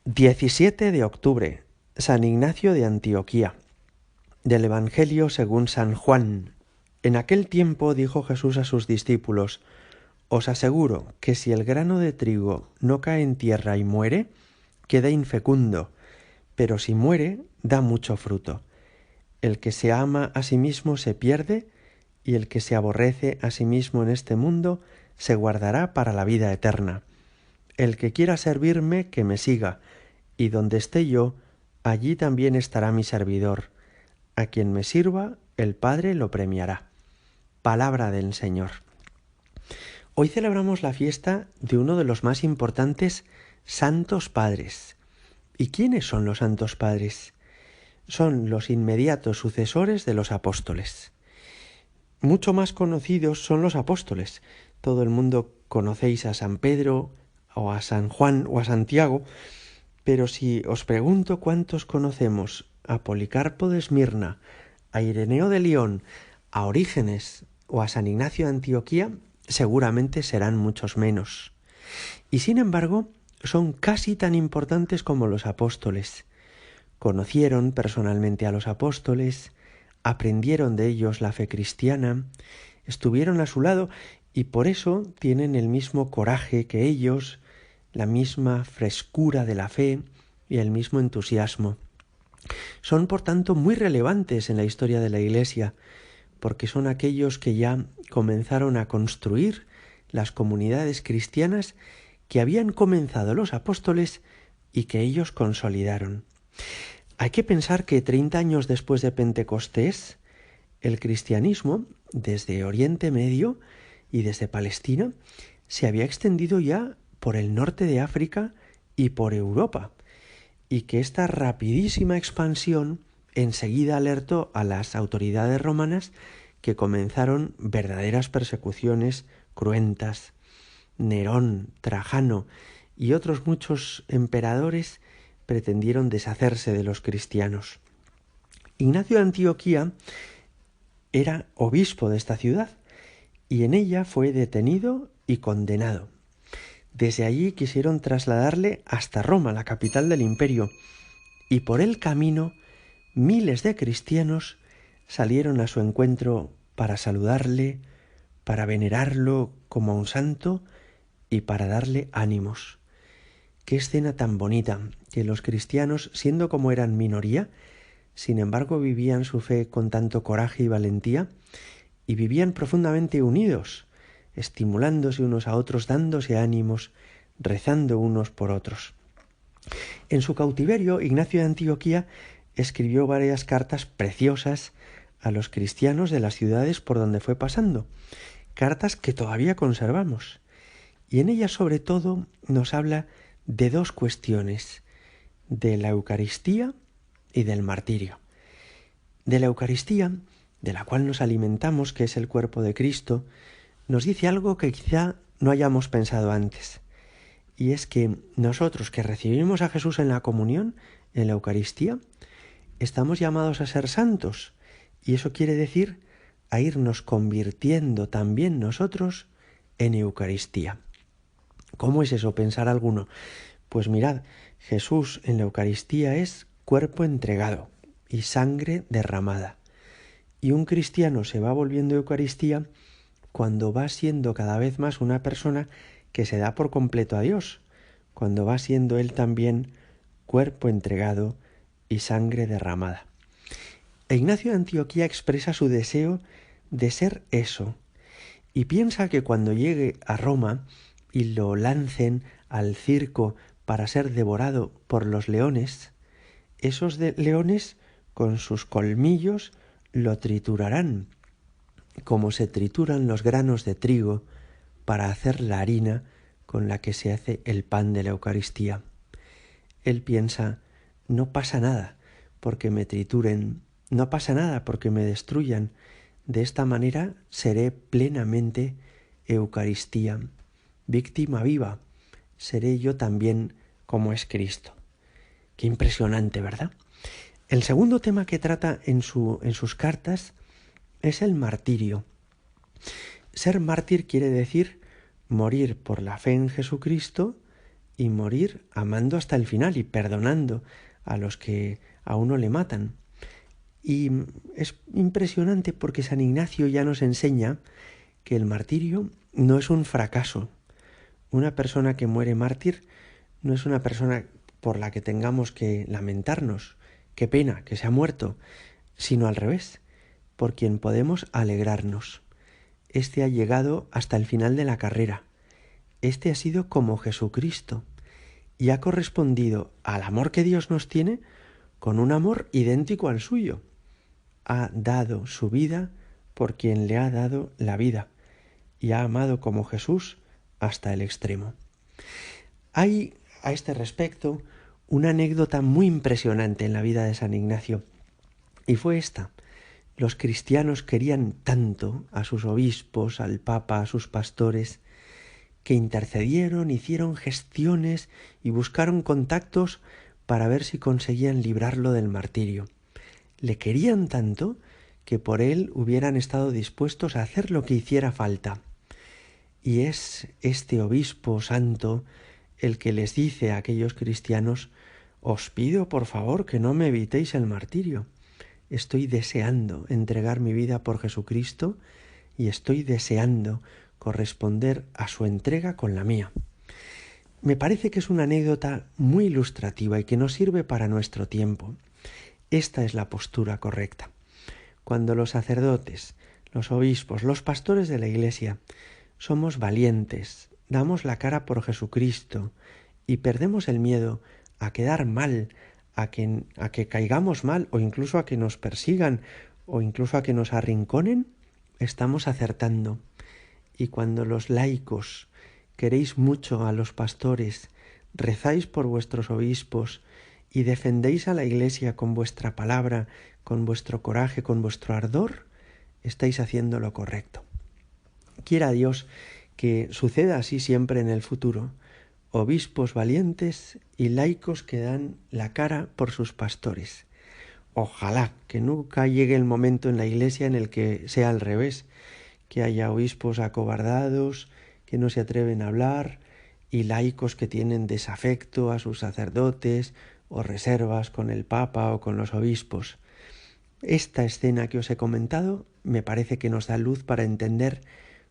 17 de octubre, San Ignacio de Antioquía. Del Evangelio según San Juan. En aquel tiempo dijo Jesús a sus discípulos: Os aseguro que si el grano de trigo no cae en tierra y muere, queda infecundo, pero si muere, da mucho fruto. El que se ama a sí mismo se pierde, y el que se aborrece a sí mismo en este mundo se guardará para la vida eterna. El que quiera servirme, que me siga, y donde esté yo, allí también estará mi servidor. A quien me sirva, el Padre lo premiará. Palabra del Señor. Hoy celebramos la fiesta de uno de los más importantes santos padres. ¿Y quiénes son los santos padres? Son los inmediatos sucesores de los apóstoles. Mucho más conocidos son los apóstoles. Todo el mundo conocéis a San Pedro, o a San Juan, o a Santiago, pero si os pregunto cuántos conocemos a Policarpo de Esmirna, a Ireneo de León, a Orígenes o a San Ignacio de Antioquía, seguramente serán muchos menos. Y sin embargo, son casi tan importantes como los apóstoles. Conocieron personalmente a los apóstoles, aprendieron de ellos la fe cristiana, estuvieron a su lado y por eso tienen el mismo coraje que ellos, la misma frescura de la fe y el mismo entusiasmo. Son, por tanto, muy relevantes en la historia de la Iglesia, porque son aquellos que ya comenzaron a construir las comunidades cristianas que habían comenzado los apóstoles y que ellos consolidaron. Hay que pensar que 30 años después de Pentecostés, el cristianismo, desde Oriente Medio y desde Palestina, se había extendido ya por el norte de África y por Europa, y que esta rapidísima expansión enseguida alertó a las autoridades romanas que comenzaron verdaderas persecuciones cruentas. Nerón, Trajano y otros muchos emperadores pretendieron deshacerse de los cristianos. Ignacio de Antioquía era obispo de esta ciudad y en ella fue detenido y condenado. Desde allí quisieron trasladarle hasta Roma, la capital del imperio, y por el camino miles de cristianos salieron a su encuentro para saludarle, para venerarlo como a un santo y para darle ánimos. Qué escena tan bonita, que los cristianos, siendo como eran minoría, sin embargo vivían su fe con tanto coraje y valentía y vivían profundamente unidos, estimulándose unos a otros, dándose ánimos, rezando unos por otros. En su cautiverio, Ignacio de Antioquía escribió varias cartas preciosas a los cristianos de las ciudades por donde fue pasando, cartas que todavía conservamos. Y en ellas, sobre todo, nos habla de dos cuestiones, de la Eucaristía y del martirio. De la Eucaristía, de la cual nos alimentamos, que es el cuerpo de Cristo, nos dice algo que quizá no hayamos pensado antes. Y es que nosotros que recibimos a Jesús en la comunión, en la Eucaristía, estamos llamados a ser santos. Y eso quiere decir a irnos convirtiendo también nosotros en Eucaristía. ¿Cómo es eso? Pensar alguno. Pues mirad, Jesús en la Eucaristía es cuerpo entregado y sangre derramada. Y un cristiano se va volviendo Eucaristía cuando va siendo cada vez más una persona que se da por completo a Dios, cuando va siendo él también cuerpo entregado y sangre derramada. E Ignacio de Antioquía expresa su deseo de ser eso, y piensa que cuando llegue a Roma y lo lancen al circo para ser devorado por los leones, esos leones con sus colmillos lo triturarán, como se trituran los granos de trigo para hacer la harina con la que se hace el pan de la Eucaristía. Él piensa, no pasa nada porque me trituren, no pasa nada porque me destruyan. De esta manera seré plenamente Eucaristía, víctima viva. Seré yo también como es Cristo. Qué impresionante, ¿verdad? El segundo tema que trata en sus cartas es el martirio. Ser mártir quiere decir morir por la fe en Jesucristo y morir amando hasta el final y perdonando a los que a uno le matan. Y es impresionante porque San Ignacio ya nos enseña que el martirio no es un fracaso. Una persona que muere mártir no es una persona por la que tengamos que lamentarnos, qué pena que se ha muerto, sino al revés, por quien podemos alegrarnos. Este ha llegado hasta el final de la carrera. Este ha sido como Jesucristo y ha correspondido al amor que Dios nos tiene con un amor idéntico al suyo. Ha dado su vida por quien le ha dado la vida y ha amado como Jesús hasta el extremo. Hay a este respecto una anécdota muy impresionante en la vida de San Ignacio, y fue esta. Los cristianos querían tanto a sus obispos, al Papa, a sus pastores, que intercedieron, hicieron gestiones y buscaron contactos para ver si conseguían librarlo del martirio. Le querían tanto que por él hubieran estado dispuestos a hacer lo que hiciera falta. Y es este obispo santo el que les dice a aquellos cristianos: os pido por favor que no me evitéis el martirio. Estoy deseando entregar mi vida por Jesucristo y estoy deseando corresponder a su entrega con la mía. Me parece que es una anécdota muy ilustrativa y que nos sirve para nuestro tiempo. Esta es la postura correcta. Cuando los sacerdotes, los obispos, los pastores de la Iglesia somos valientes, damos la cara por Jesucristo y perdemos el miedo a quedar mal, a que caigamos mal o incluso a que nos persigan o incluso a que nos arrinconen, estamos acertando. Y cuando los laicos queréis mucho a los pastores, rezáis por vuestros obispos y defendéis a la Iglesia con vuestra palabra, con vuestro coraje, con vuestro ardor, estáis haciendo lo correcto. Quiera Dios que suceda así siempre en el futuro. Obispos valientes y laicos que dan la cara por sus pastores. Ojalá que nunca llegue el momento en la Iglesia en el que sea al revés, que haya obispos acobardados, que no se atreven a hablar, y laicos que tienen desafecto a sus sacerdotes o reservas con el Papa o con los obispos. Esta escena que os he comentado me parece que nos da luz para entender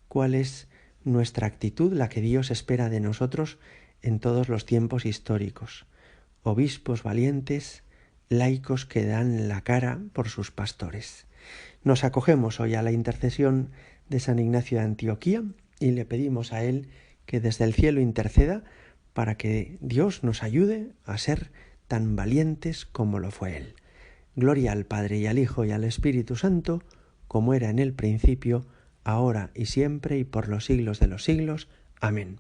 cuál es nuestra actitud, la que Dios espera de nosotros en todos los tiempos históricos. Obispos valientes, laicos que dan la cara por sus pastores. Nos acogemos hoy a la intercesión de San Ignacio de Antioquía y le pedimos a él que desde el cielo interceda para que Dios nos ayude a ser tan valientes como lo fue él. Gloria al Padre y al Hijo y al Espíritu Santo, como era en el principio, ahora y siempre y por los siglos de los siglos. Amén.